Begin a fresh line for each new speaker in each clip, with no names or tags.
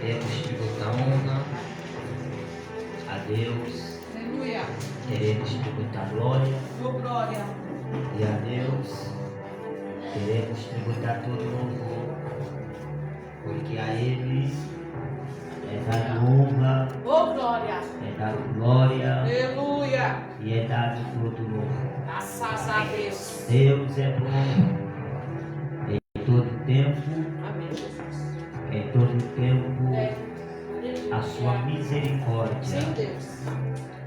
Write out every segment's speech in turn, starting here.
Queremos tributar honra a Deus.
Aleluia.
Queremos tributar glória.
Oh, glória.
E a Deus queremos tributar todo louvor, porque a Ele é dado honra,
Oh, glória.
é dado glória
Aleluia.
e é dado todo louvor.
Graças a Deus.
Deus é bom em todo tempo,
Amém, Jesus.
em todo tempo
É.
a sua misericórdia,
Sim, Deus.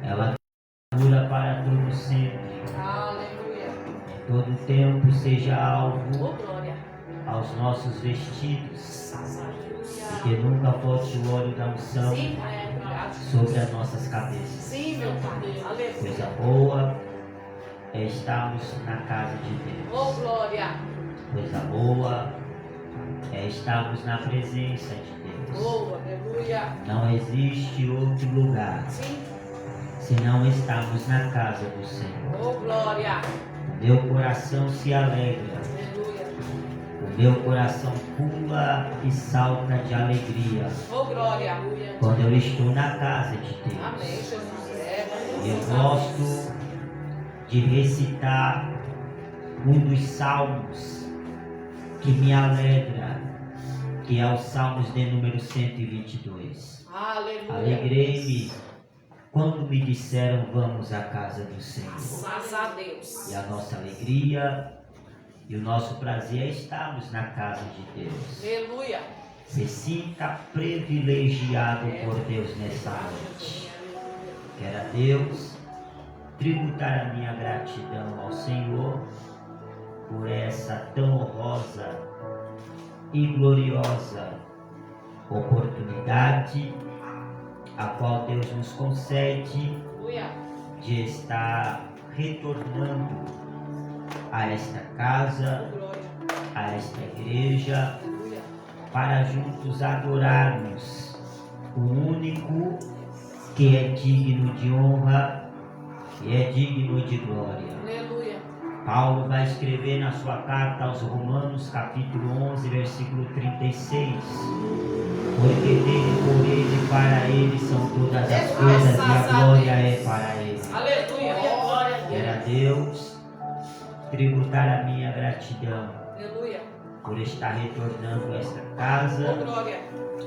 ela dura para todo sempre.
Aleluia.
Em todo tempo seja
Oh,
alvo
glória.
aos nossos vestidos,
Graças a Deus.
que nunca falte o óleo da unção
Sim, é verdade.
sobre as nossas cabeças.
Sim, meu Pai. Aleluia.
Coisa boa é estarmos na casa de
Oh,
Deus.
glória.
Coisa boa é estarmos na presença de Deus.
Oh, aleluia.
Não existe outro lugar
Sim.
se não estarmos na casa do Senhor.
Oh, glória.
O meu coração se alegra,
Aleluia.
o meu coração pula e salta de alegria
Oh, glória.
quando eu estou na casa de
Amém,
Deus.
Jesus. É.
Eu gosto de recitar um dos salmos que me alegra, que é o Salmos de número 122.
Aleluia.
Alegrei-me quando me disseram vamos à casa do Senhor.
Graças a Deus.
E a nossa alegria e o nosso prazer é estarmos na casa de Deus.
Aleluia.
Se sinta privilegiado por Deus nessa noite. Quero a Deus tributar a minha gratidão ao Senhor por essa tão honrosa e gloriosa oportunidade a qual Deus nos concede
Aleluia.
de estar retornando a esta casa,
Oh, glória.
a esta igreja,
Aleluia.
para juntos adorarmos o único que é digno de honra e é digno de glória.
Aleluia.
Paulo vai escrever na sua carta aos Romanos, capítulo 11, versículo 36. Porque dele, por ele, para ele são todas as coisas e a glória é para ele.
Aleluia. Glória a
Quero a
Deus.
Deus tributar a minha gratidão
Aleluia.
por estar retornando a esta
Oh,
casa,
glória.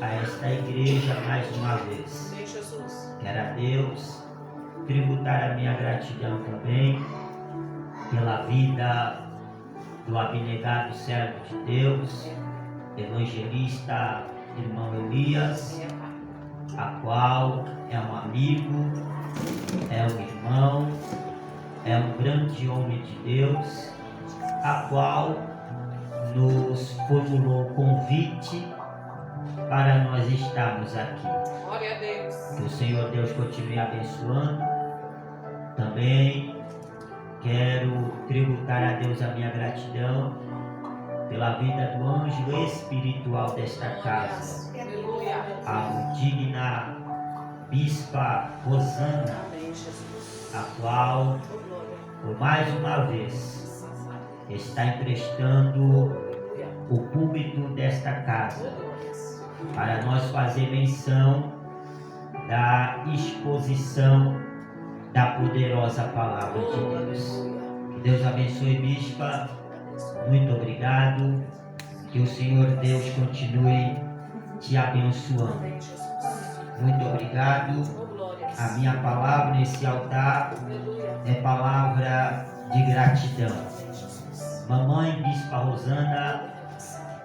a esta igreja mais uma vez.
Amém, Jesus.
Quero a Deus tributar a minha gratidão também pela vida do abnegado servo de Deus, evangelista irmão Elias, a qual é um amigo, é um irmão, é um grande homem de Deus, a qual nos formulou o convite para nós estarmos aqui.
Glória a Deus.
Que o Senhor Deus continue abençoando. Também quero tributar a Deus a minha gratidão pela vida do anjo espiritual desta casa,
Aleluia.
a digna Bispa Rosana,
Amém, Jesus.
a qual,
Oh, glória.
por mais uma vez,
Graças a Deus.
está emprestando
Aleluia.
o púlpito desta
Oh,
casa
glórias.
para nós fazer menção da exposição da poderosa palavra de
Oh,
Deus.
aleluia.
Que Deus abençoe, Bispa. Muito obrigado. Que o Senhor Deus continue te abençoando.
Amém, Jesus.
Muito obrigado.
Oh, glórias.
A minha palavra nesse altar
Aleluia.
é palavra de gratidão.
Amém, Jesus.
Mamãe Bispa Rosana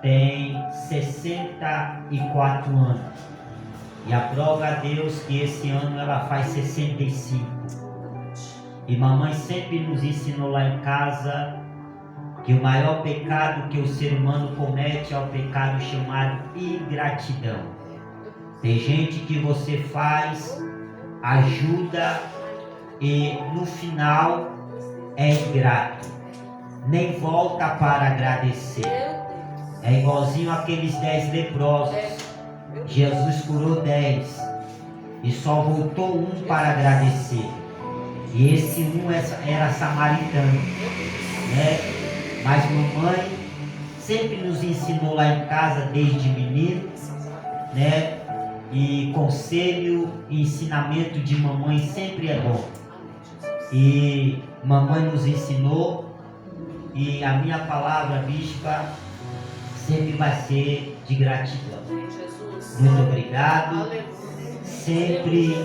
tem 64 anos. E aprova a Deus que esse ano ela faz 65. E mamãe sempre nos ensinou lá em casa que o maior pecado que o ser humano comete é o pecado chamado ingratidão. Tem gente que você faz, ajuda e no final é ingrato, nem volta para agradecer. É igualzinho aqueles 10 leprosos. Jesus curou 10 e só voltou um para agradecer. E esse um era samaritano, né? Mas mamãe sempre nos ensinou lá em casa desde menino, né? E conselho e ensinamento de mamãe sempre é bom. E mamãe nos ensinou, e a minha palavra, bispa, sempre vai ser de gratidão. Muito obrigado. Sempre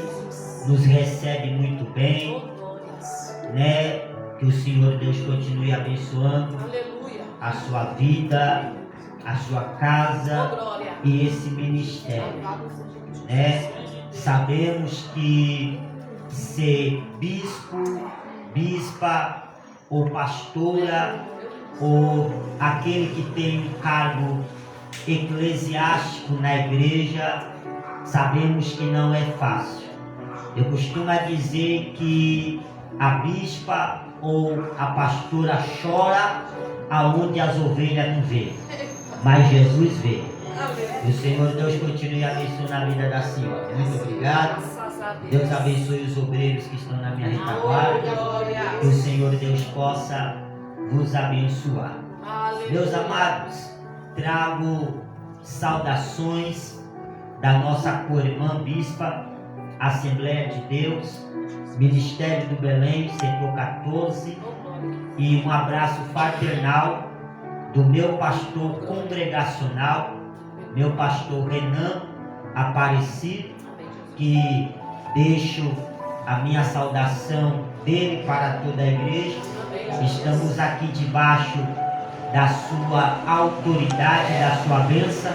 nos recebe muito bem, né? Que o Senhor Deus continue abençoando a sua vida, a sua casa e esse ministério, né? Sabemos que ser bispo, bispa ou pastora ou aquele que tem um cargo eclesiástico na igreja, sabemos que não é fácil. Eu costumo dizer que a bispa ou a pastora chora aonde as ovelhas não vê, mas Jesus vê. E o Senhor Deus continue abençoando a vida da senhora. Muito obrigado. Deus abençoe os obreiros que estão na minha retaguarda. Que o Senhor Deus possa vos abençoar. Meus amados, trago saudações da nossa co-irmã bispa, Assembleia de Deus, Ministério do Belém, setor 14, e um abraço fraternal do meu pastor congregacional, meu pastor Renan Aparecido, que deixo a minha saudação dele para toda a igreja. Estamos aqui debaixo da sua autoridade, da sua bênção,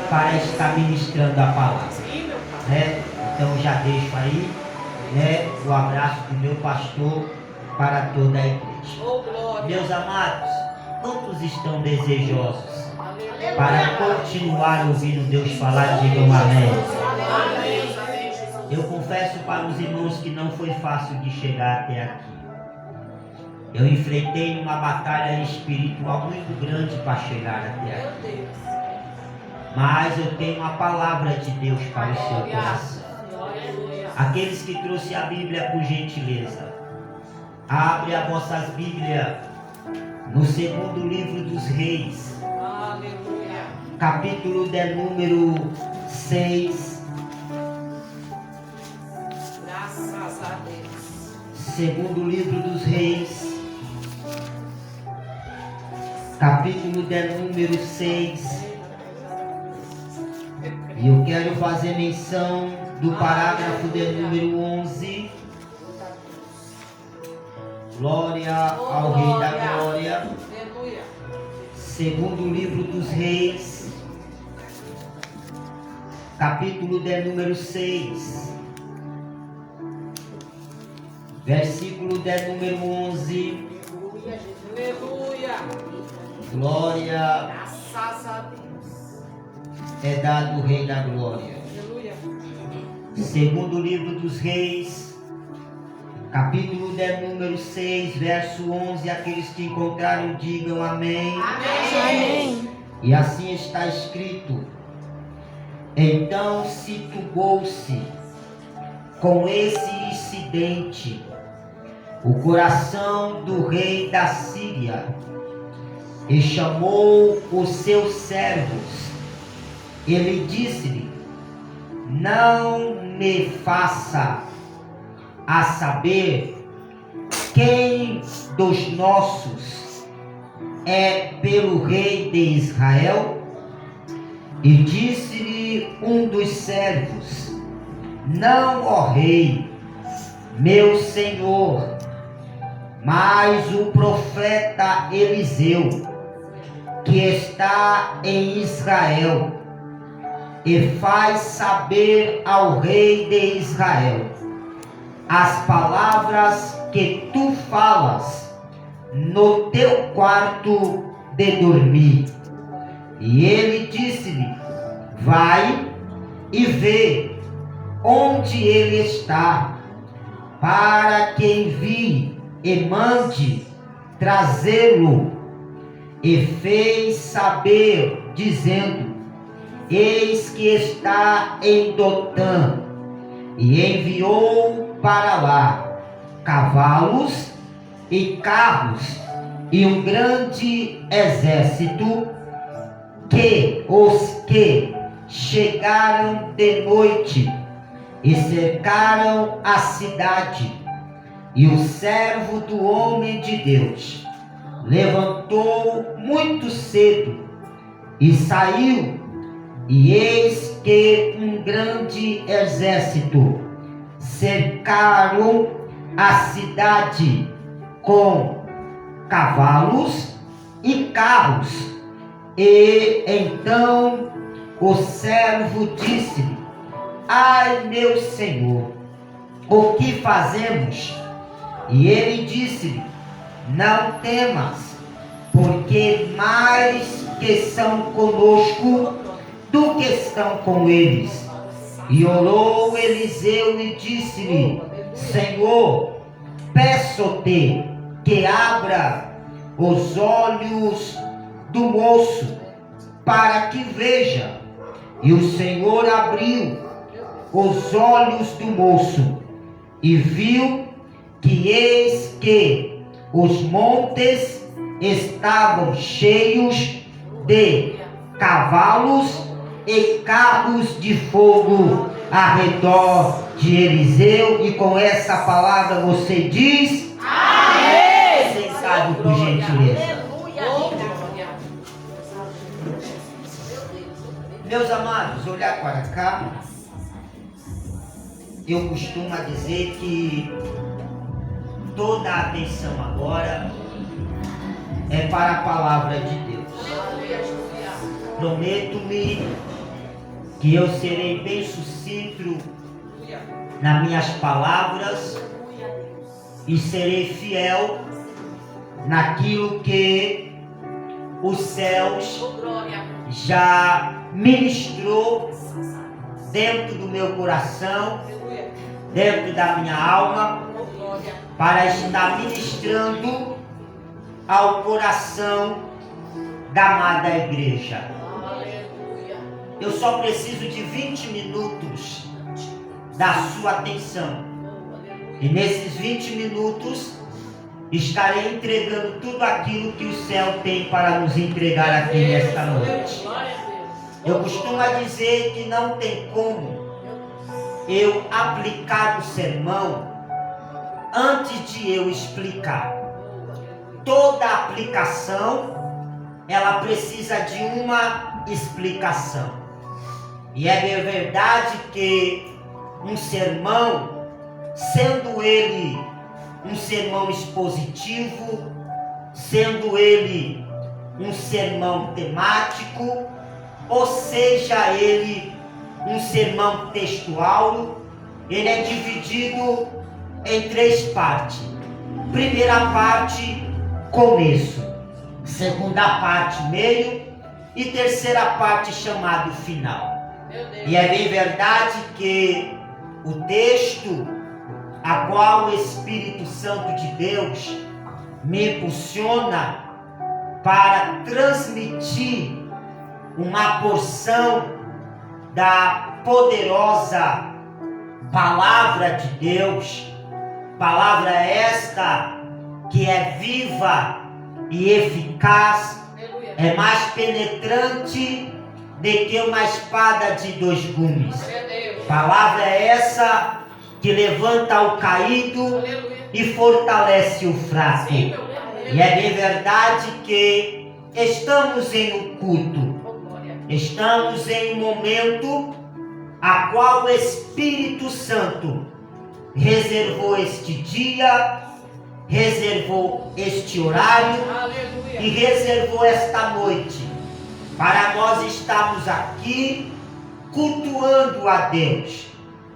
para estar ministrando a palavra, né? Então já deixo aí, né, o abraço do meu pastor para toda a igreja. Meus amados, quantos estão desejosos para continuar ouvindo Deus falar? Digam amém. Eu confesso para os irmãos que não foi fácil de chegar até aqui. Eu enfrentei uma batalha espiritual muito grande para chegar até aqui. Mas eu tenho uma palavra de Deus para o seu coração. Aqueles que trouxeram a Bíblia, por gentileza, abre as vossas Bíblias no segundo livro dos Reis, capítulo de número 6.
Graças a Deus.
Segundo livro dos Reis, capítulo de número 6. E eu quero fazer menção do parágrafo de número 11. Glória ao Rei da Glória. Segundo livro dos Reis, capítulo de número 6, versículo de número 11.
Aleluia.
Glória
Graças a Deus.
é dado o Rei da Glória.
Aleluia.
Segundo livro dos Reis, capítulo de número 6, verso 11. Aqueles que encontraram, digam amém.
Amém.
E assim está escrito: então se turbou-se com esse incidente o coração do rei da Síria, e chamou os seus servos. Ele disse-lhe: não me faça a saber quem dos nossos é pelo rei de Israel. E disse-lhe um dos servos: não, ó rei, meu senhor, mas o profeta Eliseu, que está em Israel, e faz saber ao rei de Israel as palavras que tu falas no teu quarto de dormir. E ele disse-lhe: vai e vê onde ele está, para que envie e mande trazê-lo. E fez saber, dizendo: eis que está em Dotã. E enviou para lá cavalos e carros e um grande exército, que os que chegaram de noite e cercaram a cidade. E o servo do homem de Deus levantou muito cedo e saiu, e eis que um grande exército cercaram a cidade com cavalos e carros. E então o servo disse-lhe: ai, meu senhor, o que fazemos? E ele disse-lhe: não temas, porque mais que são conosco do que estão com eles. E orou Eliseu e disse-lhe: Senhor, peço-te que abra os olhos do moço, para que veja. E o Senhor abriu os olhos do moço, e viu que eis que os montes estavam cheios de cavalos e carros de fogo ao redor de Eliseu. E com essa palavra você diz: amém! Sentado, por gentileza. Meus amados, olhar para cá, eu costumo dizer que toda a atenção agora é para a palavra de Deus. Prometo-me que eu serei bem sucinto nas minhas palavras e serei fiel naquilo que os céus já ministrou dentro do meu coração, dentro da minha alma, para estar ministrando ao coração da amada igreja. Eu só preciso de 20 minutos da sua atenção. E nesses 20 minutos estarei entregando tudo aquilo que o céu tem para nos entregar aqui nesta noite. Eu costumo dizer que não tem como eu aplicar o sermão antes de eu explicar. Toda aplicação, ela precisa de uma explicação. E é verdade que um sermão, sendo ele um sermão expositivo, sendo ele um sermão temático, ou seja ele um sermão textual, ele é dividido em 3 partes. Primeira parte, começo. Segunda parte, meio. E terceira parte, chamado final. E é bem verdade que o texto a qual o Espírito Santo de Deus me impulsiona para transmitir uma porção da poderosa palavra de Deus, palavra esta que é viva e eficaz, é mais penetrante do que uma espada de 2 gumes. Palavra essa que levanta o caído e fortalece o fraco. E é bem verdade que estamos em um culto, estamos em um momento a qual o Espírito Santo reservou este dia, reservou este horário e reservou esta noite para nós estarmos aqui cultuando a Deus,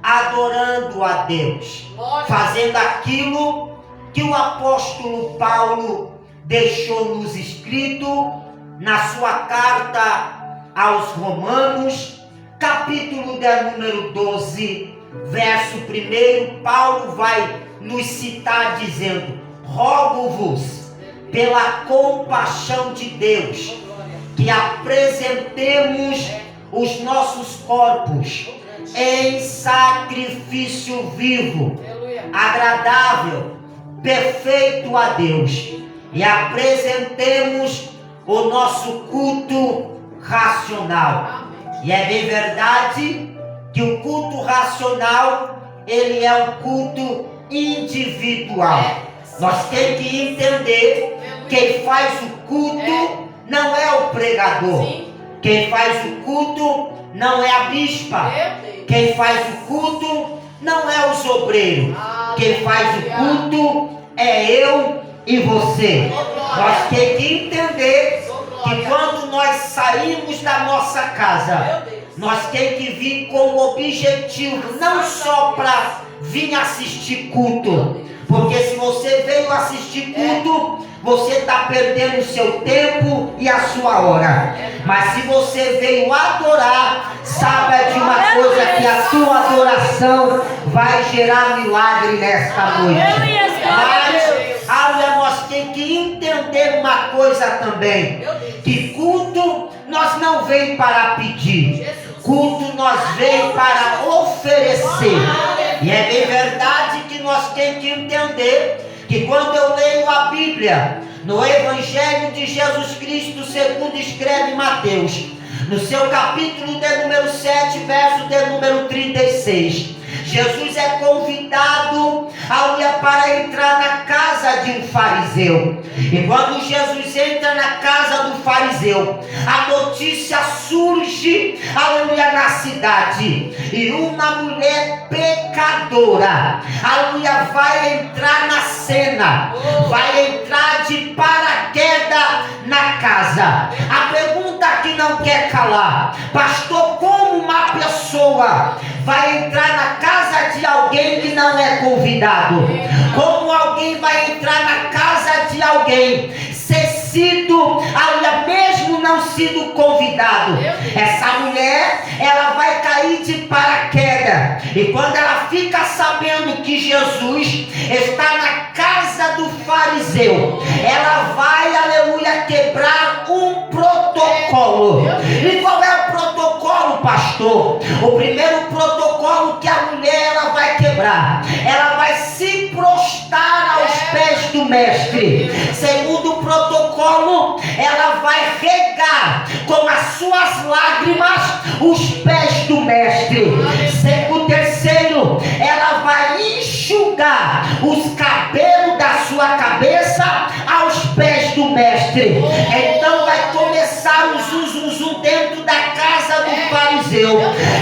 adorando a Deus, fazendo aquilo que o apóstolo Paulo deixou-nos escrito na sua carta aos Romanos, capítulo número 12, verso 1. Paulo vai nos citar dizendo: rogo-vos pela compaixão de Deus que apresentemos os nossos corpos em sacrifício vivo, agradável, perfeito a Deus, e apresentemos o nosso culto racional. E é bem verdade que o culto racional, ele é um culto individual. Nós temos que entender, quem faz o culto não é o pregador. Quem faz o culto não é a bispa. Quem faz o culto não é os obreiros. Quem faz o culto é eu e você. Nós temos que entender que quando nós saímos da nossa casa, nós temos que vir com o objetivo, não só para vir assistir culto. Porque se você veio assistir culto, você está perdendo o seu tempo e a sua hora. Mas se você veio adorar, saiba de uma coisa, que a tua adoração vai gerar milagre nesta noite. Mas nós temos que entender uma coisa também, que culto nós não vem para pedir, culto nós vem para oferecer. E é bem verdade que nós temos que entender que quando eu leio a Bíblia, no Evangelho de Jesus Cristo, segundo escreve Mateus, no seu capítulo de número 7, verso de número 36, Jesus é convidado para entrar na casa de um fariseu. E quando Jesus entra na casa do fariseu, a notícia surge, aleluia, na cidade. E uma mulher pecadora, aleluia, vai entrar na cena, vai entrar de paraquedas na casa. A pergunta que não quer calar: pastor, como uma pessoa vai entrar na casa de alguém que não é convidado? Como alguém vai entrar na casa de alguém, ser sido, mesmo não sido convidado? Essa mulher, ela vai cair de paraquedas. E quando ela fica sabendo que Jesus está na casa do fariseu, ela vai, aleluia, quebrar um protocolo. E qual é o protocolo, pastor? O primeiro protocolo que a mulher, ela vai quebrar, ela vai se prostrar aos pés do mestre. Segundo protocolo, ela vai regar com as suas lágrimas os pés do mestre. O terceiro, ela vai enxugar os cabelos da sua cabeça aos pés do mestre. Então vai começar o zum dentro da casa do fariseu.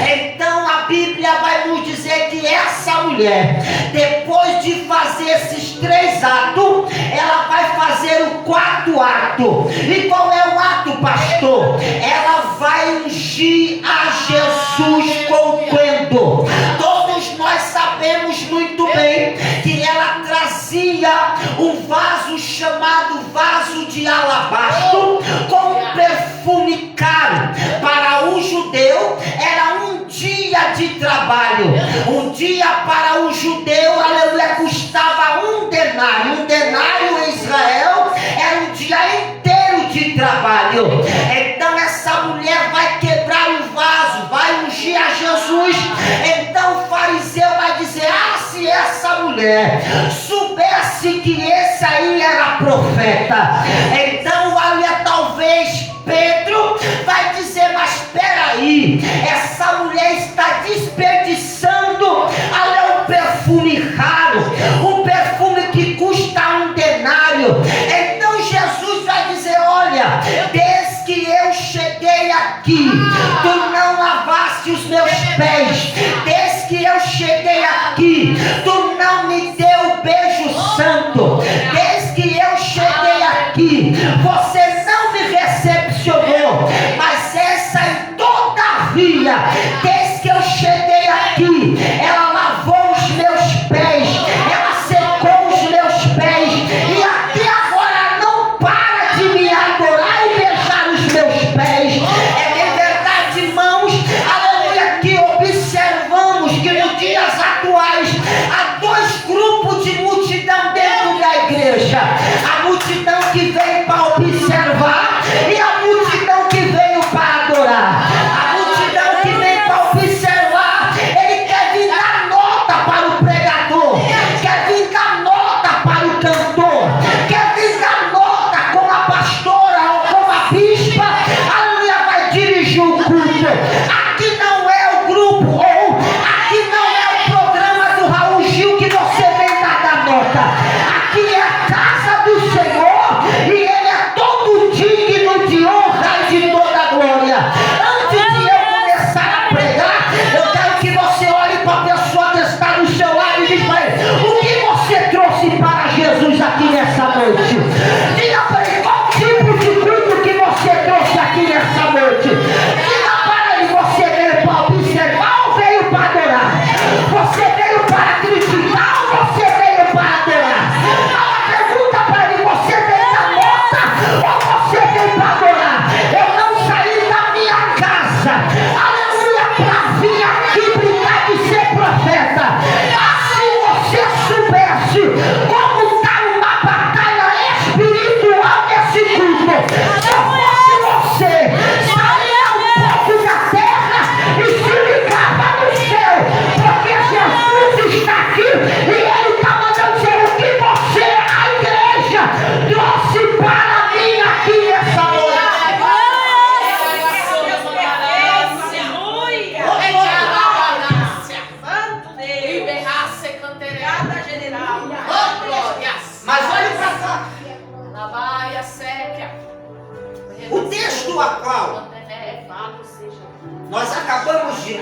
Então a Bíblia vai nos dizer que essa mulher, depois de fazer esses 3 atos, ela vai fazer o 4º ato. E qual é o ato, pastor? Ela vai ungir a Jesus com coentro. Todos nós sabemos muito bem que ela trazia um vaso chamado vaso de alabastro com um perfume caro. Para o judeu era um dia de trabalho. Um dia para o judeu, aleluia, custava 1 denário. 1 denário em Israel era um dia inteiro de trabalho. Então essa mulher vai quebrar o vaso, vai ungir a Jesus. Então o fariseu vai dizer: se essa mulher soubesse que esse aí era profeta, então olha, talvez Pedro vai dizer: mas espera aí, essa mulher está desperdiçando um perfume raro, um perfume que custa 1 denário. Então Jesus vai dizer: olha, desde que eu cheguei aqui, tu não lavaste os meus pés. Desde que eu cheguei aqui, tu não me deu o beijo santo. Desde que eu cheguei aqui, você não me recepcionou. Mas essa, todavia, desde que eu cheguei aqui, ela lavou os meus pés, ela secou os meus pés, e até agora não para de me adorar e beijar os meus pés. É bem verdade, irmãos, aleluia, que observamos que nos dias atuais há 2 grupos de multidão dentro da igreja: a multidão que veio para observar e a multidão que veio para adorar. A multidão que vem para observar, ele quer vir dar nota para o pregador, quer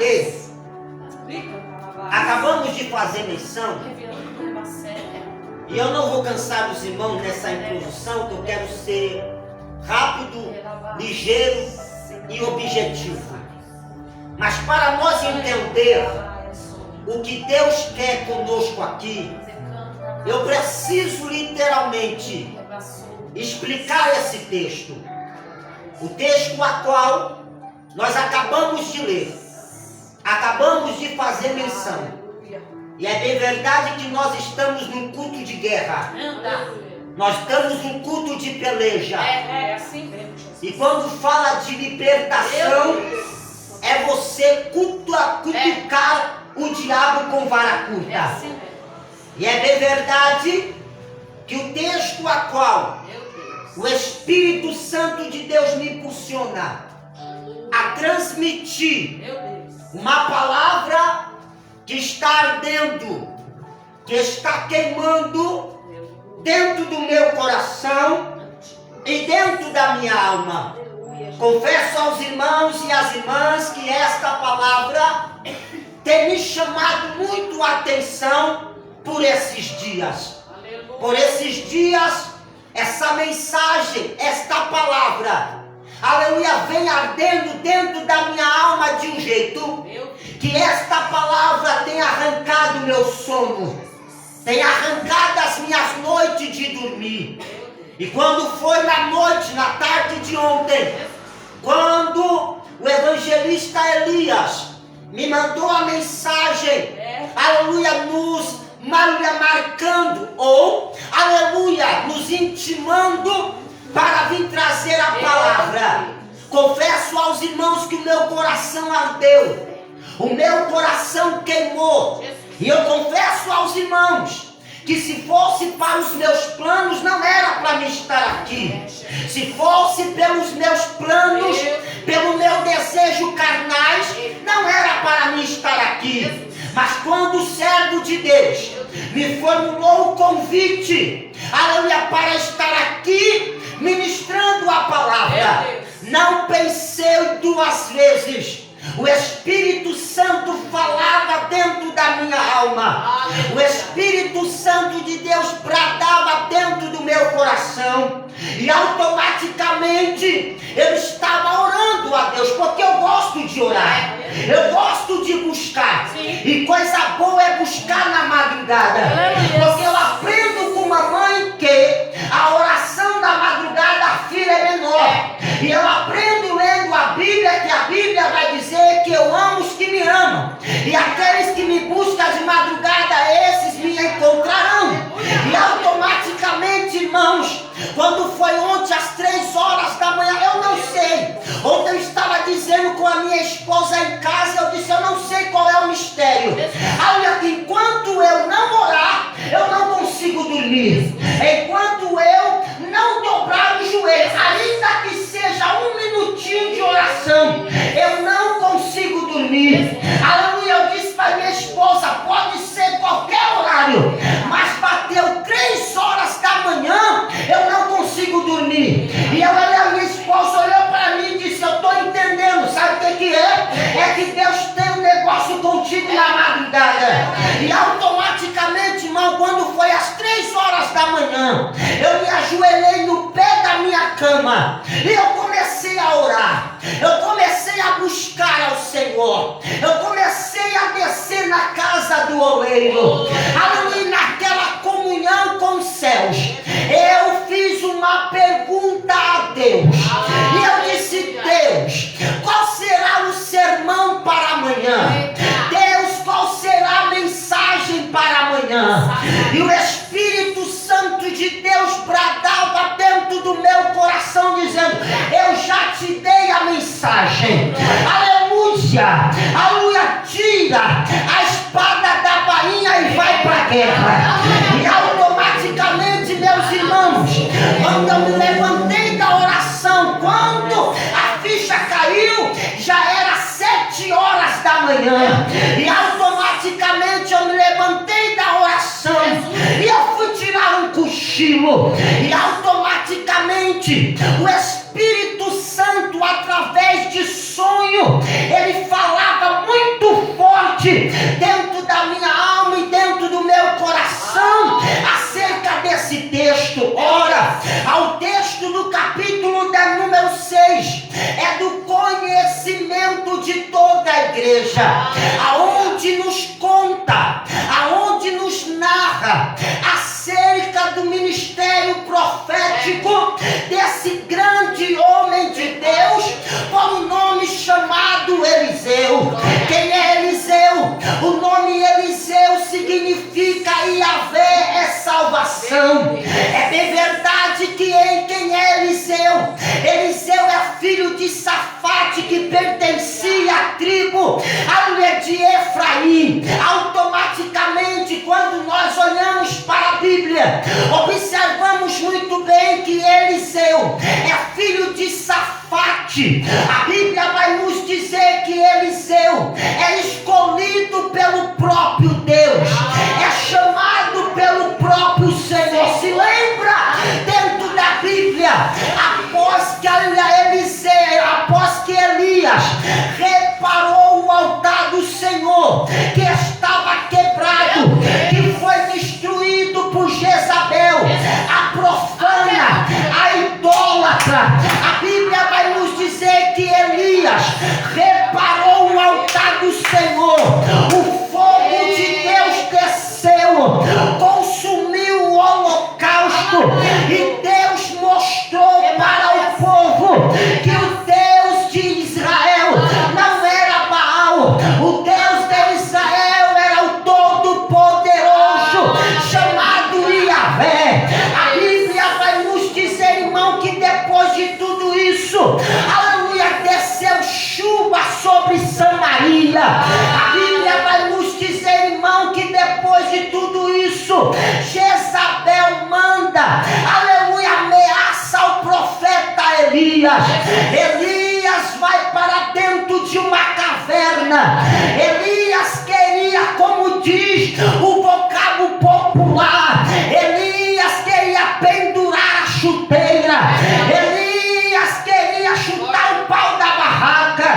entender? Acabamos de fazer menção. E eu não vou cansar os irmãos nessa introdução, que eu quero ser rápido, ligeiro e objetivo. Mas para nós entender o que Deus quer conosco aqui, eu preciso literalmente explicar esse texto. O texto a qual nós acabamos de ler, acabamos de fazer menção. E é bem verdade que nós estamos num culto de guerra. Nós estamos num culto de peleja.
É assim mesmo.
E quando fala de libertação, é você cutucar o diabo com vara curta.
É assim mesmo.
E é bem verdade que o texto a qual o Espírito Santo de Deus me impulsiona a transmitir uma palavra que está ardendo, que está queimando dentro do meu coração e dentro da minha alma. Confesso aos irmãos e às irmãs que esta palavra tem me chamado muito a atenção por esses dias. Por esses dias, essa mensagem, esta palavra, aleluia, vem ardendo dentro da minha alma de um jeito que esta palavra tem arrancado meu sono, tem arrancado as minhas noites de dormir. E quando foi na noite, na tarde de ontem, quando o evangelista Elias me mandou a mensagem, aleluia, marcando, ou, aleluia, nos intimando para vir trazer a palavra. Confesso aos irmãos que o meu coração ardeu, o meu coração queimou. E eu confesso aos irmãos que se fosse para os meus planos, não era para mim estar aqui. Se fosse pelos meus planos, pelo meu desejo carnais, não era para mim estar aqui. Mas quando o servo de Deus me formulou o convite, aleluia, para estar aqui ministrando a palavra, não pensei duas vezes. O Espírito Santo falava dentro da minha alma. O Espírito Santo de Deus bradava dentro do meu coração. E automaticamente eu estava orando a Deus, porque eu gosto de orar. Eu gosto de buscar. E coisa boa é buscar na madrugada. Porque eu aprendo com mamãe que a oração da madrugada, a filha é menor. E eu aprendo lendo a Bíblia, que a Bíblia vai dizer que eu amo os que me amam. E aqueles que me buscam de madrugada, esses me encontrarão. E automaticamente, irmãos, quando foi ontem às 3 horas da manhã, eu não sei. Ontem eu estava dizendo com a minha esposa em casa, eu disse, eu não sei qual é o mistério. Olha, enquanto eu não orar, eu não consigo dormir. Enquanto eu não dobrar o joelho, ainda que seja 1 minutinho de oração, eu não consigo dormir. Aleluia, eu disse para minha esposa, pode ser qualquer horário, mas bateu 3 horas da manhã, eu não consigo dormir. E a minha esposa olhou para mim e disse, eu estou entendendo, sabe o que é? É que Deus tem um negócio contigo na madrugada. E automaticamente, irmão, quando foi às 3 horas da manhã, eu me ajoelhei no pé da minha cama e eu comecei a orar. Eu comecei a buscar ao Senhor. Eu comecei a descer na casa do oleiro. Aleluia, naquela comunhão com os céus. Eu fiz uma pergunta a Deus. E eu disse, Deus, qual será o sermão para amanhã? Deus, qual será a mensagem para amanhã? E o Espírito Santo de Deus bradava dentro do meu coração, dizendo, eu já te dei a mensagem. Aleluia, aleluia, tira a espada da bainha e vai para a guerra. E automaticamente, meus irmãos, quando eu me levantei da oração, quando a ficha caiu, já era 7 horas da manhã. E automaticamente eu me levantei da oração e eu fui tirar um cochilo. E automaticamente o Espírito Santo, através de sonho, ele falava muito da igreja, aonde nos conta, aonde nos narra acerca do ministério profético desse grande homem de Deus, por um nome chamado Eliseu. Quem é Eliseu? O nome Eliseu significa Yahvé é salvação. É bem verdade que quem é Eliseu? Eliseu é filho de Safate, que pertencia à tribo de Efraim. Automaticamente, quando nós olhamos para a Bíblia, observamos muito bem que Eliseu é filho de Safate. A Bíblia vai nos dizer que Eliseu é escolhido pelo próprio Deus, é chamado pelo próprio Senhor. Se lembra, dentro da Bíblia, após que Elias reparou o altar do Senhor, que estava quebrado, que foi destruído por Jezabel, a profana, a idólatra. A Bíblia vai nos dizer que Elias reparou o altar do Senhor. O fogo de Deus desceu, consumiu o holocausto, e Deus mostrou para o povo que o Deus de Israel não era Baal. O Deus de Israel era o Todo-Poderoso, chamado Yahvé. A Bíblia vai nos dizer, irmão, que depois de tudo isso, aleluia, desceu chuva sobre Samaria. A Bíblia vai nos dizer, irmão, que depois de tudo isso, Jezabel manda, aleluia, ameaça o profeta Elias. Elias vai para dentro de uma caverna. Elias queria, como diz o vocábulo popular, Elias queria pendurar a chuteira. Elias queria chutar o pau da barraca.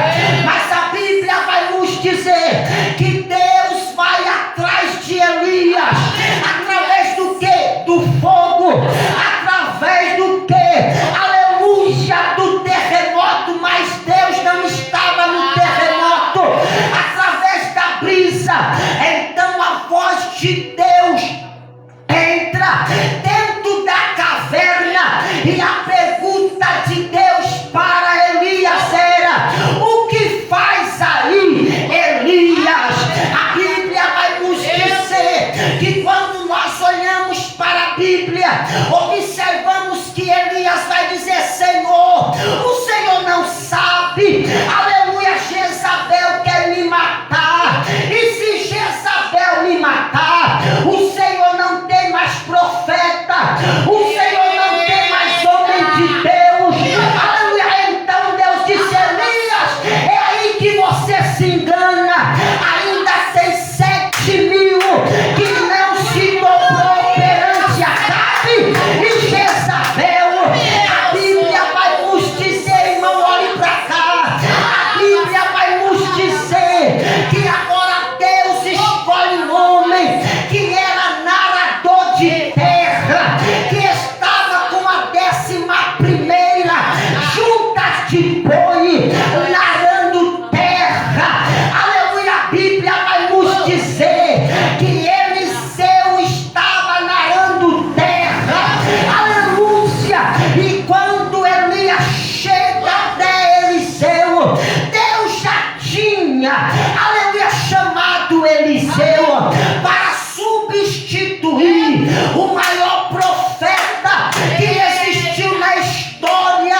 Mas a Bíblia vai nos dizer que Deus vai atrás de Elias. Através do quê? Do fogo. Através do quê? Aleluia, do terremoto. Mas Deus não estava no terremoto. Através da brisa. Então a voz de Deus entra dentro da caverna, e a pergunta de Deus para Elias era: o que faz aí, Elias? A Bíblia vai nos dizer que quando nós olhamos para a Bíblia, observamos que Elias vai dizer: Senhor, o Senhor não sabe, aleluia, Jezabel quer me matar, e se Jezabel me matar, o Senhor não tem mais profeta, o Senhor não tem mais homem de Deus, aleluia. Então Deus disse: Elias, é aí que você se engana, ainda tem 7.000 que não se dobrou perante Acabe e Jezabel. A Bíblia vai nos dizer, irmão, olhe para cá, a Bíblia vai nos dizer que agora Deus escolhe um homem que era narador de terra, que estava com a 11ª junta de boi, narando terra. Aleluia, a Bíblia vai nos dizer que Eliseu estava narando terra. Aleluia, e quando Elias chega até Eliseu, Deus já tinha, aleluia, chamado Eliseu para substituir o maior profeta que existiu na história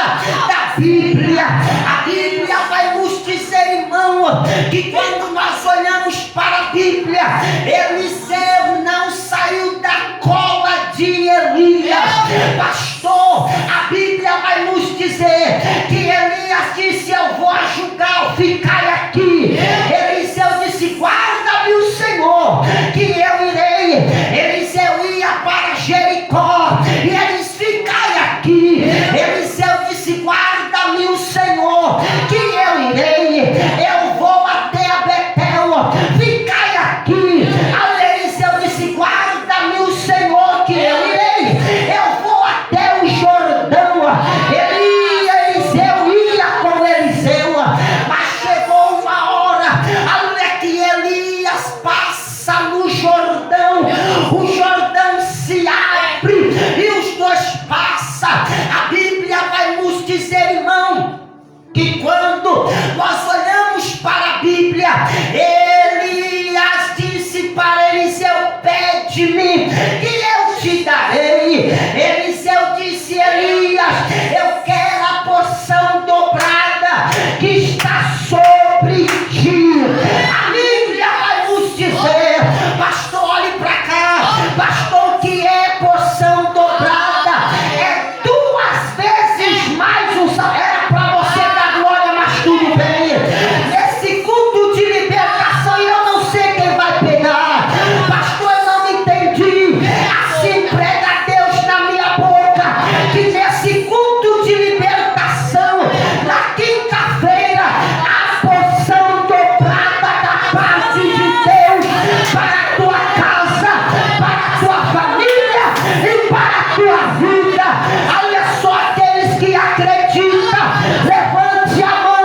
da Bíblia. A Bíblia vai nos dizer, irmão, que quando nós olhamos para a Bíblia, Eliseu não saiu da cola de Elias. Pastor, a Bíblia vai nos dizer que Elias disse: eu vou a Gilgal, ficai aqui. Eliseu disse: guarda-me o Senhor, que eu irei. Eliseu ia para Jericó, e eles: ficai aqui. Eliseu disse: guarda-me o Senhor, que eu irei. Eu vou até a Betel, ficai aqui. Eliseu disse: guarda-me o Senhor, que eu irei. Eu vou até o Jordão. Eliseu ia com Eliseu, mas
vontade de Deus para a tua casa, para a tua família e para a tua vida. Olha só, aqueles que acreditam, levante a mão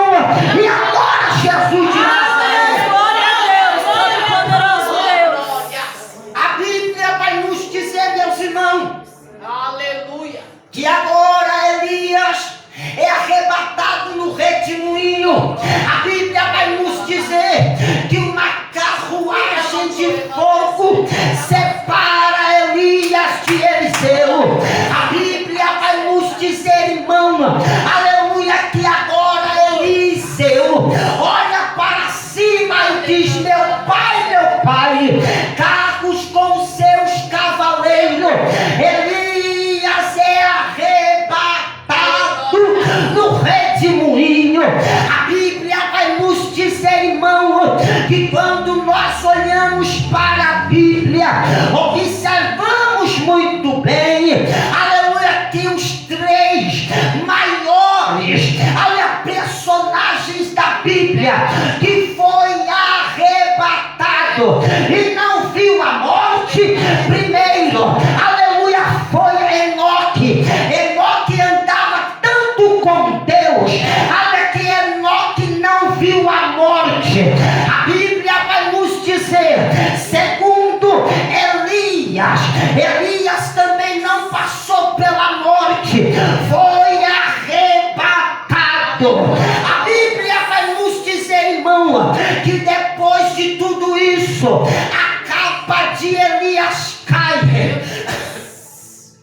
e adora Jesus de Nazaré.
Glória a Deus, todo-poderoso Deus.
A Bíblia vai nos dizer, meus irmãos,
Aleluia.
que agora Elias é arrebatado no redemoinho. A Bíblia vai nos dizer que uma carruagem de fogo separa Elias de Eliseu. A Bíblia vai nos dizer, irmão, aleluia, que agora Eliseu olha para cima e diz: meu pai, carros com seus cavaleiros. Elias é arrebatado no redemoinho. A Bíblia vai nos dizer, irmão, que quando nós olhamos para a Bíblia, observamos muito bem, aleluia, que os três maiores, olha, personagens da Bíblia que foi arrebatado e não viu a morte, primeiro, aleluia, foi Enoque. Enoque andava tanto com Deus, olha, que Enoque não viu a morte. A Bíblia vai nos dizer, segundo Elias, Elias também não passou pela morte, foi arrebatado. A Bíblia vai nos dizer, irmão, que depois de tudo isso, a capa de Elias cai.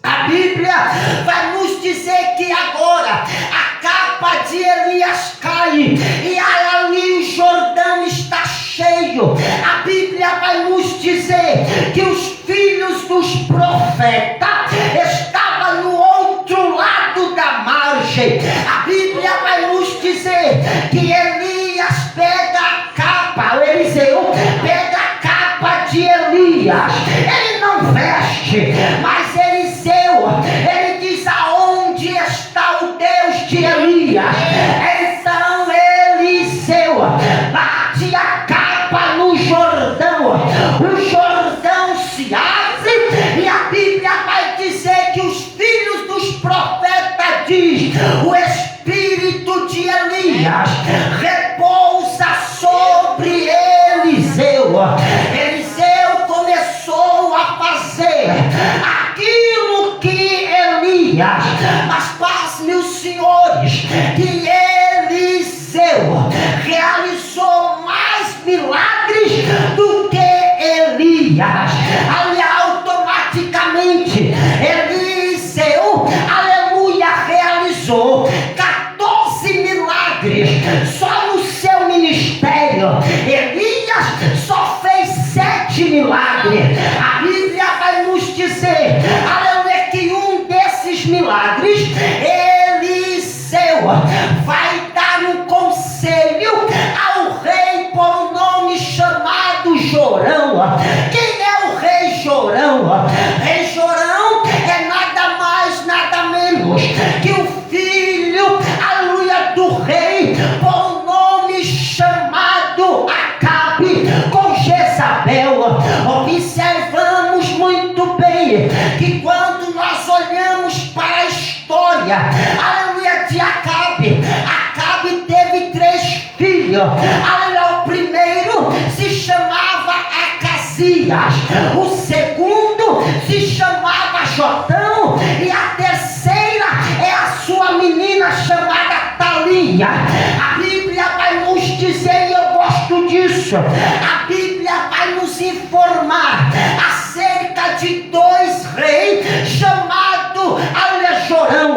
A Bíblia vai nos dizer que agora a capa de Elias cai e ali o Jordão está cheio. A Bíblia vai nos dizer que os filhos dos profetas estavam no outro lado da margem. A Bíblia vai nos dizer que Elias pega a capa, o Eliseu pega a capa de Elias. Ele não veste, mas Eliseu, ele diz: aonde está o Deus de Elias? Então Eliseu bate a capa no Jordão, o Jordão se abre e a Bíblia vai dizer que os filhos dos profetas diz: o Espírito de Elias repousa sobre Eliseu. Eliseu começou a fazer aquilo que Elias, mas pasme os senhores, que Eliseu realizou mais milagres do que Elias. Ali automaticamente Eliseu, aleluia, realizou 14 milagres só no seu ministério. Elias só fez 7 milagres. A Bíblia vai nos dizer, aleluia, que um desses milagres, Eliseu vai dar um conselho ao rei por um nome chamado Jorão. Quem é o rei Jorão? Rei Jorão é nada mais, nada menos que o filho, aleluia, do rei por um nome chamado Acabe com Jezabel. Observamos muito bem que quando nós olhamos para a história, aleluia, de Acabe, Acabe teve 3 filhos. Aleluia, o primeiro se chamava Acasias, o segundo se chamava Jotão e a terceira é a sua menina chamada Talia. A Bíblia vai nos dizer, e eu gosto disso, a Bíblia vai nos informar acerca de 2 reis chamados, aleluia, Jorão.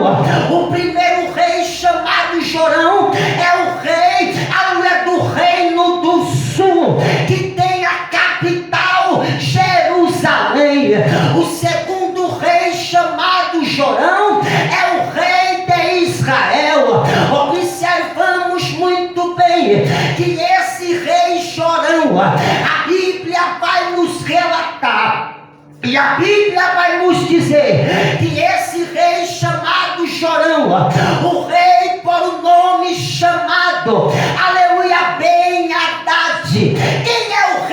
O primeiro rei chamado Jorão é o rei, aleluia, do reino do sul, que tem a capital Jerusalém. O segundo rei chamado Jorão é o rei de Israel. Observamos muito bem que esse rei Jorão, a Bíblia vai nos relatar, e a Bíblia vai nos dizer que esse rei chamado Jorão, o rei por um nome chamado, aleluia, Ben-Hadad. Quem é o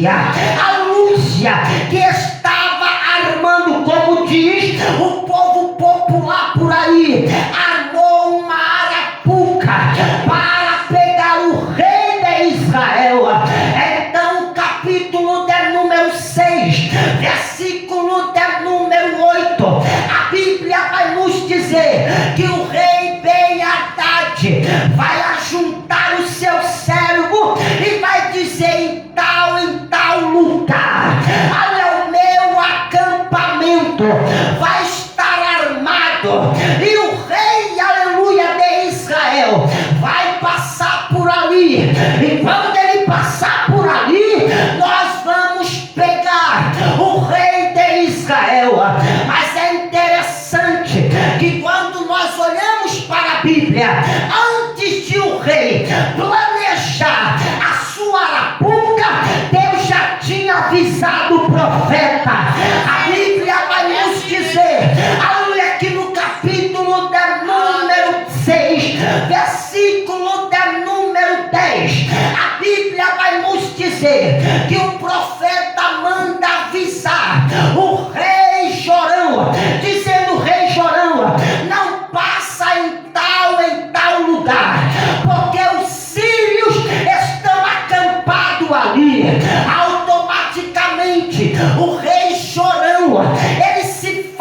Bíblia, a Lúcia, que estava armando, como diz o povo popular por aí, armou uma arapuca para pegar o rei de Israel. Então o capítulo de número 6, versículo de número 8, a Bíblia vai nos dizer que o rei Ben-Hadad vai ajuntar o seu servo e vai dizer em tal lugar, olha, o meu acampamento vai estar armado e o rei, aleluia, de Israel vai passar por ali, e quando ele passar por ali, nós vamos pegar o rei de Israel. Mas é interessante que quando nós olhamos para a Bíblia, antes de o rei planejar a sua arapuca, Deus já tinha avisado o profeta. A Bíblia vai nos dizer, aleluia, que no capítulo de número 6, versículo de número 10, a Bíblia vai nos dizer que o profeta manda avisar o rei Jorão, dizendo: rei Jorão, não passa em tal lugar, porque os sírios estão acampados ali. Automaticamente o rei Jorão, ele se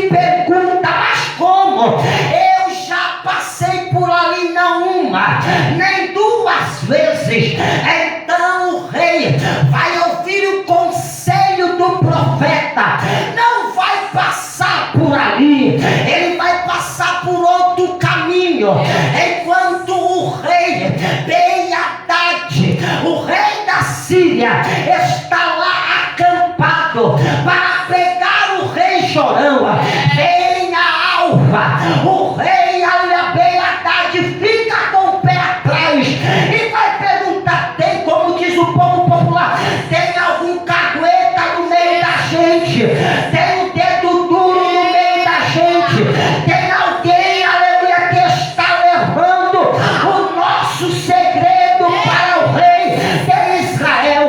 pergunta: mas como? Eu já passei por ali não uma, nem duas vezes. Então o rei vai ouvir o conselho do profeta, não vai passar por ali, ele vai passar por outro caminho. Enquanto o rei Ben-Hadad, o rei da Síria, está lá acampado para pegar o rei Jorão, vem a alva, o rei Ben-Hadad fica com o pé atrás e vai perguntar: tem, como diz o povo popular, tem algum cagueta no meio da gente? Tem um dedo duro no meio da gente? Tem alguém, aleluia, que está levando o nosso segredo para o rei de Israel?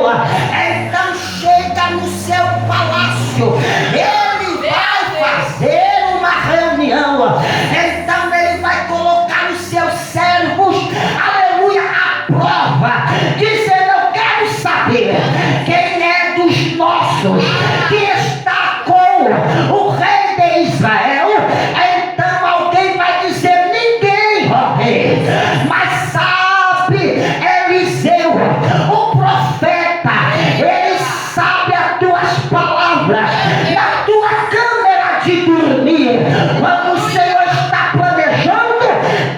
Então chega no seu palácio, ele vai fazer uma reunião. Então ele vai colocar os seus servos, aleluia, à prova, dizendo: eu quero saber quem é dos nossos que está com o rei de Israel. Então alguém vai dizer: ninguém, ó rei. Mas sabe, Eliseu, o profeta, ele sabe as tuas palavras na tua câmara de dormir. Quando o Senhor está planejando,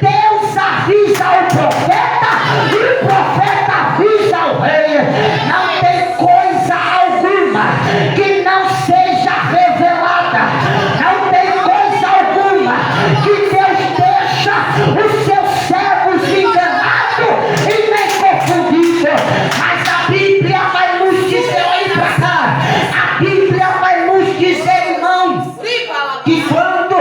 Deus avisa o profeta e o profeta avisa o rei. Não tem coisa alguma que não seja revelada, não tem coisa alguma que Deus deixa os seus servos enganados e nem confundidos. Mas a Bíblia vai nos dizer, olhe para cá, a Bíblia vai nos dizer, irmão, que quando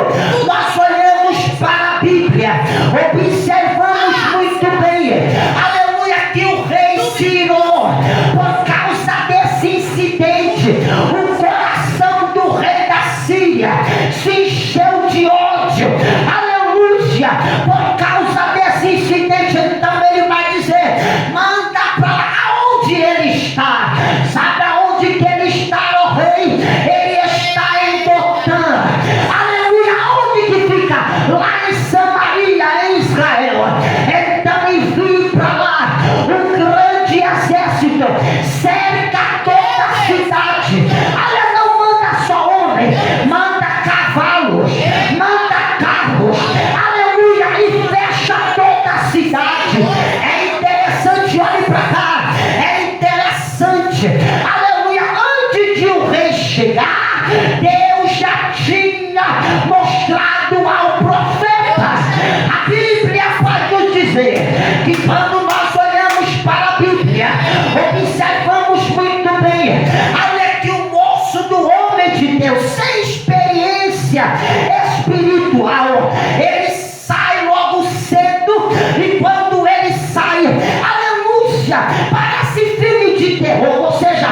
nós olhamos para a Bíblia, observamos muito bem, aleluia, que o rei se irou por causa desse incidente. O coração do rei da Síria se encheu de ódio, aleluia, por causa desse incidente. Então ele vai dizer: manda para lá onde ele está. Sabe aonde que ele está, ó rei? Ele está em Dotã, aleluia. Onde que fica? Lá em Samaria, em Israel. Então envie para lá um grande exército, cerca toda a cidade. Olha, não manda só homem, manda cavalos, manda carros, aleluia, e fecha toda a cidade. É interessante, olhe para cá, é interessante, aleluia. Antes de o rei chegar, Deus já tinha mostrado ao profeta. A Bíblia vai nos dizer que quando nós olhamos para a Bíblia, observamos muito bem, olha, que o moço do homem de Deus, sem experiência espiritual, ele sai logo cedo, e quando ele sai, aleluia, parece filme de terror, ou seja,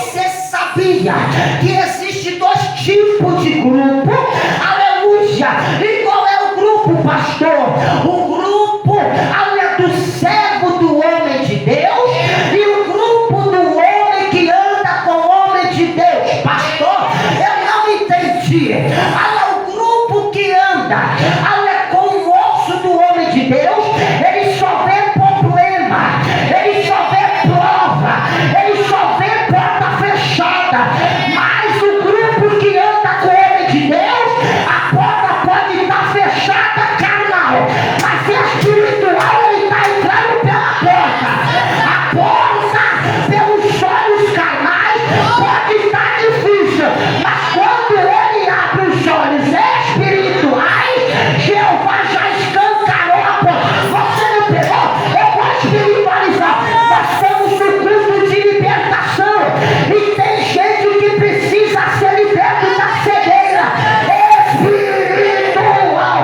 Você sabia que existe 2 tipos de grupo? Aleluia! E qual é o grupo, pastor? O grupo, aleluia, do servo do homem de Deus e o grupo do homem que anda com o homem de Deus. Pastor, eu não entendi. Olha, o grupo que anda, olha, com o osso do homem de Deus, ele só vê problema, ele só vê prova, ele só vê porta fechada. Mas o grupo que anda com o homem de Deus, a porta pode estar fechada, carnal, mas é espiritual, ele está entrando pela porta. A porta pelos olhos carnais pode estar difícil, mas quando ele abre os olhos espirituais, Jeová já escancarou a porta. Você não pegou? Eu vou espiritualizar. Nós estamos no culto de libertação e tem gente que precisa ser liberto da cegueira espiritual.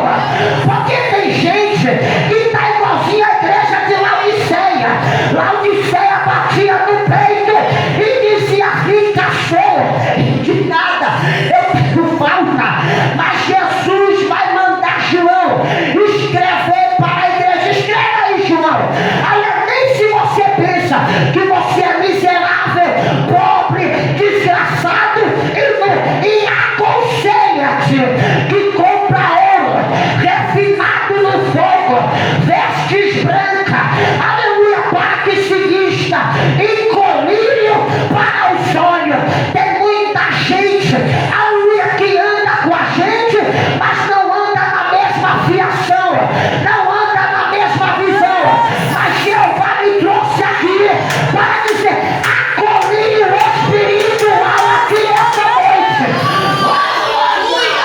Porque tem gente que está igualzinha à igreja de Laodiceia. Laodiceia batia no peito e dizia: rica sou, de nada eu tenho falta. Mas Jesus vai mandar João escrever para a igreja. Escreva aí, João. Olha, nem se você pensa que você é miserável, pobre, desgraçado e aconselha-te que compra ouro refinado no fogo, vestes brancas, aleluia, para que se vista, e colírio para os olhos. Tem muita gente, aleluia, que anda com a gente, mas não anda na mesma fiação, não anda na mesma visão. Mas Jeová me trouxe aqui para dizer: há colírio espiritual aqui essa noite.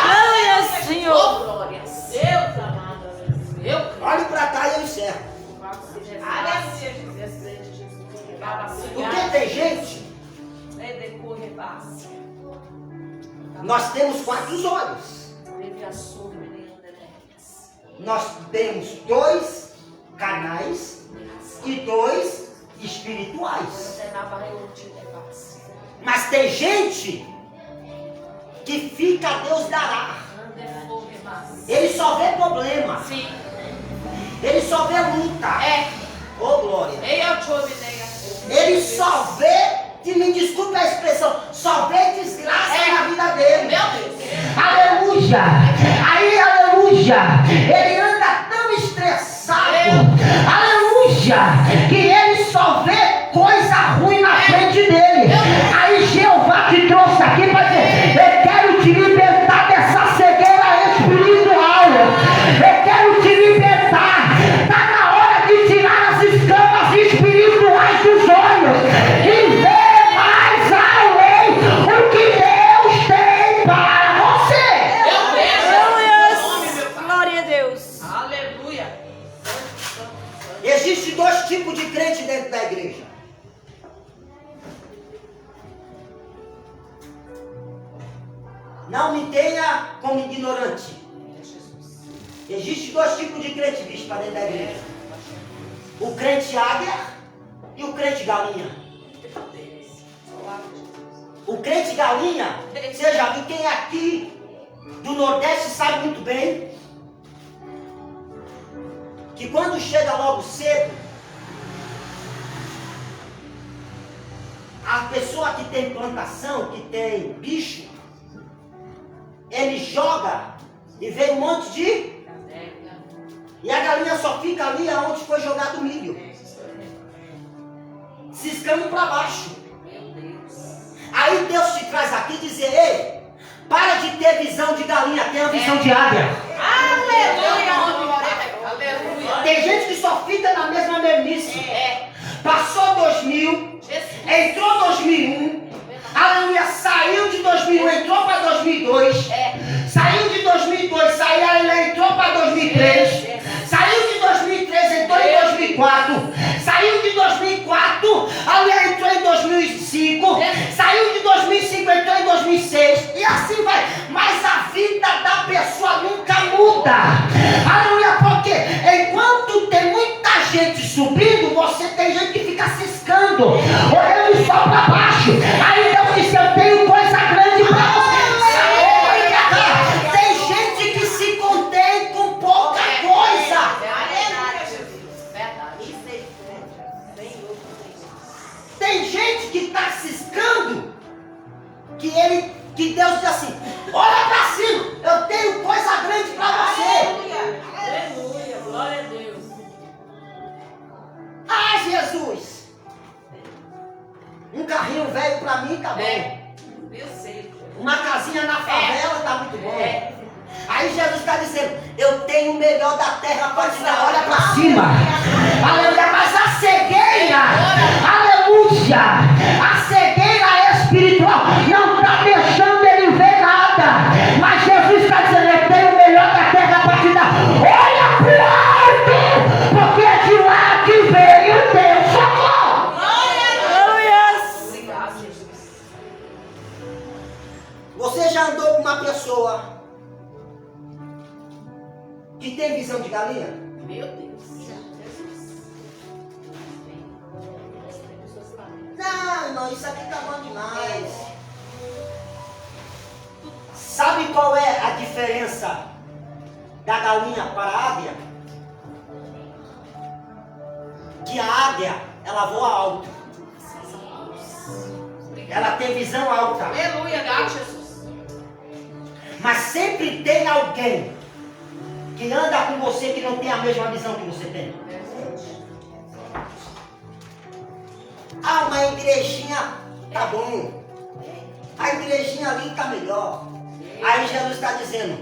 Aleluia, Senhor. Oh, glória a Deus, amado.
Olhe para cá e eu encerro. Porque tem gente, nós temos 4 olhos. Nós temos 2 carnais e 2 espirituais. Mas tem gente que fica a Deus dará. Ele só vê problema.
Sim.
Ele só vê luta. Oh, glória.
Eu
Ele só vê, que me desculpe a expressão, só vê desgraça na vida dele.
Meu Deus.
Aleluia. Aí, aleluia, ele anda tão estressado, aleluia, que ele só vê coisa ruim na frente dele. Aí Jeová te trouxe aqui para dizer: eu quero te libertar dessa cegueira espiritual. Eu quero te libertar. Está na hora de tirar as escamas espirituais dos olhos e ver mais além o que Deus tem para você.
Aleluia. Glória a Deus. Aleluia.
Existem 2 tipos de crente dentro da igreja. Não me tenha como ignorante. Existem 2 tipos de crente, bicho, para dentro da igreja: o crente águia e o crente galinha. O crente galinha, você já viu? Quem é aqui do Nordeste sabe muito bem que quando chega logo cedo, a pessoa que tem plantação, que tem bicho, ele joga e vem um monte de... E a galinha só fica ali aonde foi jogado o milho, ciscando para baixo. Aí Deus te traz aqui e dizer: ei, para de ter visão de galinha, tenha visão de águia.
Aleluia.
Tem gente que só fica na mesma mesmice. Passou 2000, entrou 2001, aleluia, saiu de 2001, entrou para 2002, saiu de 2002, entrou para 2003, saiu de 2003, entrou em 2004, saiu de 2004, aleluia, entrou em 2005, saiu de 2005, entrou em 2006, e assim vai. Mas a vida da pessoa nunca muda, aleluia, porque enquanto tem muita gente subindo, você tem gente que fica ciscando, olhando só para baixo. baixo. Aí Deus disse: eu tenho coisa grande para você. Tem gente que se contém com pouca coisa. Tem gente que está ciscando, que Deus diz assim: olha para cima, eu tenho coisa grande para você.
Aleluia, glória a Deus.
Ah, Jesus, um carrinho velho para mim tá bom.
Eu sei.
Uma casinha na favela tá muito bom. Aí Jesus está dizendo: eu tenho o melhor da terra para te dar. Olha para cima. Aleluia. Mas a cegueira, aleluia, a cegueira espiritual não está deixando ele ver nada. Mas Jesus está dizendo: eu tenho o melhor da terra para te dar. Olha pro alto, porque é de lá que veio o teu socorro.
Obrigado, Jesus.
Você já andou com uma pessoa que tem visão de galinha?
Meu Deus.
Não, irmão, isso aqui tá bom demais. Sabe qual é a diferença da galinha para a águia? Que a águia, ela voa alto. Ela tem visão alta.
Aleluia, obrigado, Jesus.
Mas sempre tem alguém que anda com você que não tem a mesma visão que você tem. Ah, uma igrejinha tá bom. A igrejinha ali tá melhor. Aí Jesus está dizendo: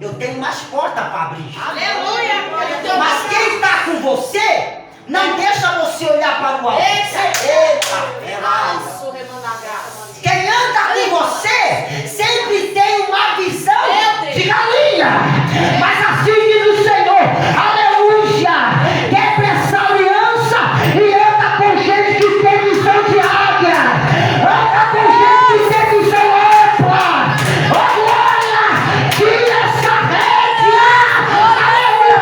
eu tenho mais portas para abrir.
Aleluia.
Mas quem está com você, não deixa você olhar para o alto. Eita, quem anda com você sempre tem uma visão de galinha. Mas assim diz o Senhor: aleluia, quebra essa aliança e anda com gente que tem visão de águia. Anda com gente que tem visão ampla. Oh glória, tira essa rédea. Aleluia.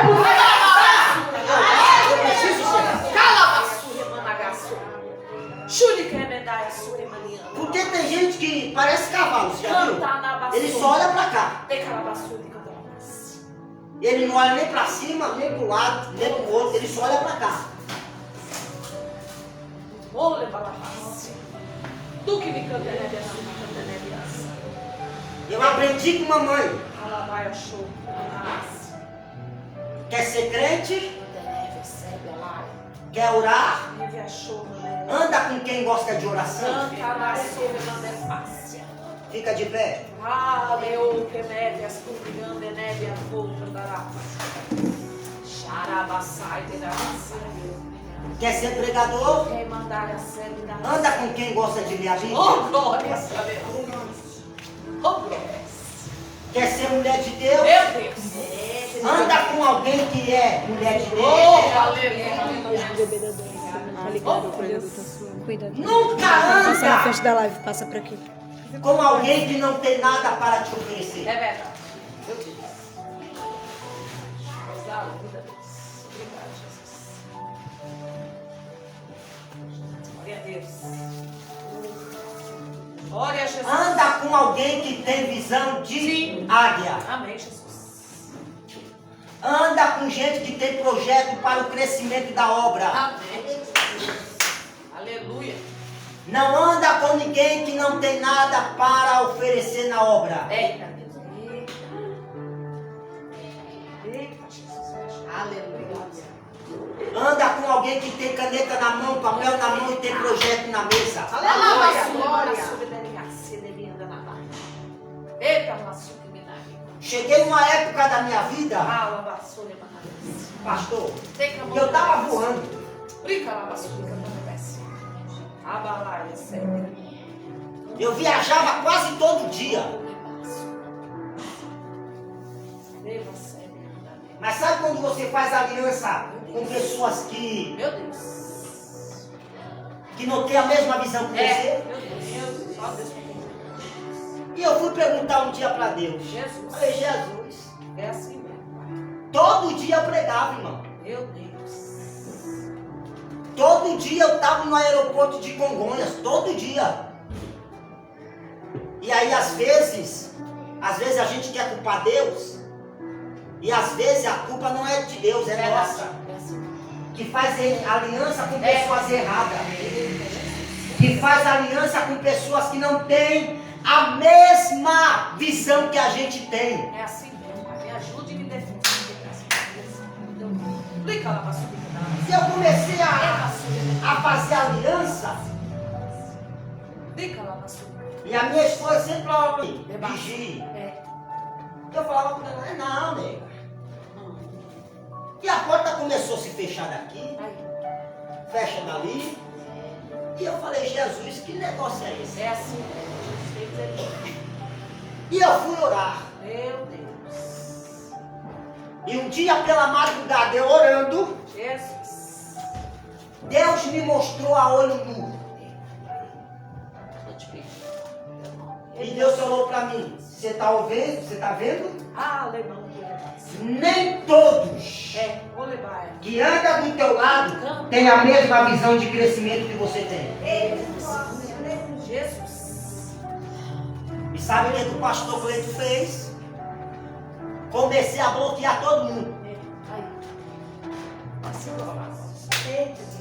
Porque tem gente que parece cavalo, você já viu? Ele só olha pra cá. Ele não olha nem pra cima, nem pro lado, nem pro outro. Ele só olha pra cá.
Tu que me canta, né, Deus?
Eu aprendi com mamãe. Quer ser crente? Quer orar? Anda com quem gosta de oração. Fica de pé. Quer ser pregador? Anda com quem gosta de ler a Bíblia.
Oh, glória. Oh, glória.
Quer ser mulher de Deus?
Meu Deus.
Anda com alguém que é mulher de Deus.
Oh, aleluia.
Cuidado.
Nunca
Passa na
anda
frente da live, passa por aqui.
com alguém que não tem nada para te oferecer.
É verdade. Meu Deus. Obrigado, Jesus. Glória a Deus. Glória a Jesus.
Anda com alguém que tem visão de águia.
Amém, Jesus.
Anda com gente que tem projeto para o crescimento da obra.
Amém, Jesus. Aleluia.
Não anda com ninguém que não tem nada para oferecer na obra.
Eita, Deus. Eita, Jesus. Aleluia.
Anda com alguém que tem caneta na mão, papel na mão e tem projeto na mesa.
Aleluia. Glória. Eita,
Cheguei numa época da minha vida, pastor, que eu estava voando. Eu viajava quase todo dia. Mas sabe quando você faz aliança com pessoas que
Meu Deus.
não têm a mesma visão que você?
Meu Deus. Só Deus.
E eu fui perguntar um dia para Deus.
Jesus.
Falei: Jesus,
É assim mesmo.
todo dia eu pregava, irmão.
Meu Deus.
Todo dia eu estava no aeroporto de Congonhas, todo dia. E aí às vezes a gente quer culpar Deus. E às vezes a culpa não é de Deus, é nossa. Que faz aliança com pessoas erradas. Que faz aliança com pessoas que não têm a mesma visão que a gente tem.
É assim mesmo, pai. Me ajude e me defenda. Explica lá para subir.
Se eu comecei a fazer aliança,
Explica lá para subir.
e a minha esposa sempre falava para mim, vigie.
É.
Eu falava para ela, não, nego. E a porta começou a se fechar daqui,
Aí.
fecha dali. E eu falei, Jesus, que negócio é esse?
É assim mesmo.
E eu fui orar.
Meu Deus.
E um dia pela madrugada, eu orando,
Jesus.
Deus me mostrou a olho nu. E Deus falou para mim, você está ouvindo? Você está vendo?
Aleluia.
Nem todos
É, vou levar ela.
que andam do teu lado têm a mesma visão de crescimento que você tem.
Jesus.
E sabe o que o pastor Cleito fez? Comecei a bloquear todo mundo.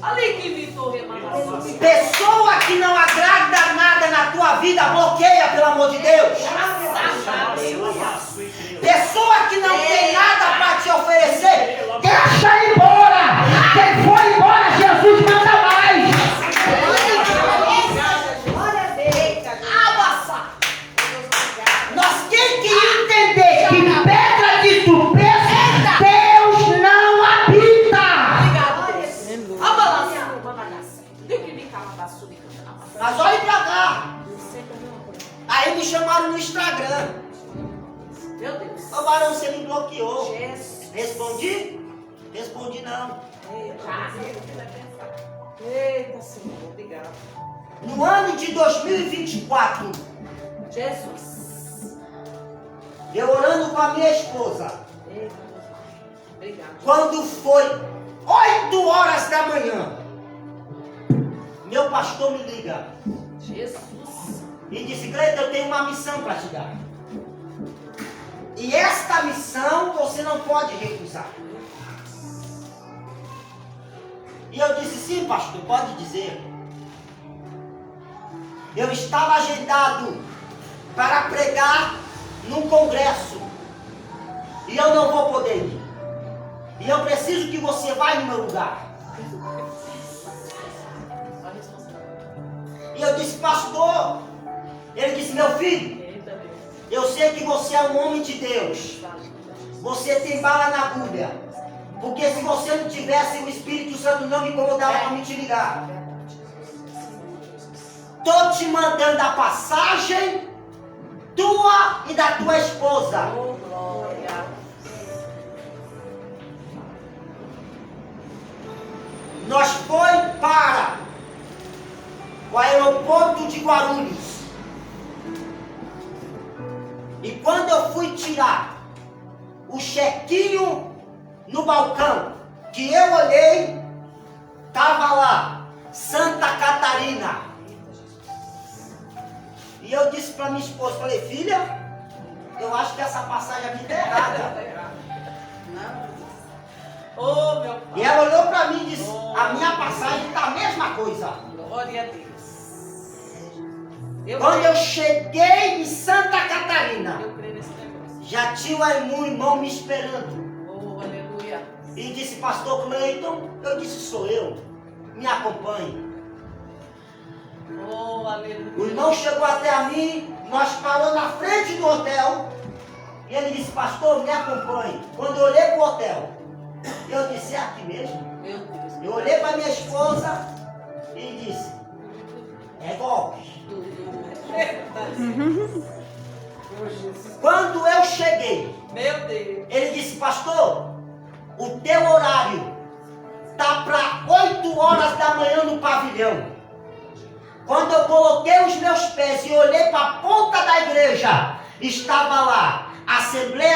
Ali que Vitor remata.
Pessoa que não agrada nada na tua vida, bloqueia, pelo amor de Deus. Pessoa que não tem nada para te oferecer, deixa embora. Quem foi embora, Jesus manda mais. Nós temos que entender que pedra de tropeço, Deus não habita.
A balança. Tem que me calar subir.
Mas olhe pra cá. Aí me chamaram no Instagram.
Meu Deus.
Ô Barão, você me bloqueou.
Jesus.
Respondi? Respondi não.
Eita, Senhor, obrigado.
No ano de 2024,
Jesus.
eu orando com a minha esposa,
Eita, obrigado.
quando foi 8 horas da manhã, meu pastor me liga
Jesus.
e disse, Cleiton, eu tenho uma missão para te dar. E esta missão você não pode recusar. E eu disse, sim, pastor, pode dizer. Eu estava agendado para pregar num congresso. E eu não vou poder ir. E eu preciso que você vá no meu lugar. E eu disse, pastor. Ele disse, meu filho, eu sei que você é um homem de Deus. Você tem bala na agulha. Porque se você não tivesse, o Espírito Santo não me incomodava para me te ligar. Estou te mandando a passagem tua e da tua esposa.
Oh, glória.
Nós foi para o aeroporto de Guarulhos. E quando eu fui tirar o chequinho no balcão, que eu olhei, estava lá, Santa Catarina. E eu disse para minha esposa, falei, filha, eu acho que essa passagem aqui está errada.
Oh, meu Pai.
E ela olhou para mim e disse, a minha passagem está a mesma coisa.
Glória a Deus.
Quando eu cheguei em Santa Catarina,
Eu creio nesse negócio.
já tinha um irmão me esperando.
Oh, aleluia.
E disse, pastor Cleiton, eu disse, sou eu, me acompanhe.
Oh, aleluia.
O irmão chegou até a mim, nós paramos na frente do hotel, e ele disse, pastor, me acompanhe. Quando eu olhei para o hotel, eu disse, é aqui mesmo?
Meu Deus.
Eu olhei para minha esposa e disse, é golpe. Quando eu cheguei,
Meu Deus.
ele disse, pastor, o teu horário está para 8 horas da manhã no pavilhão. Quando eu coloquei os meus pés e olhei para a ponta da igreja, estava lá, Assembleia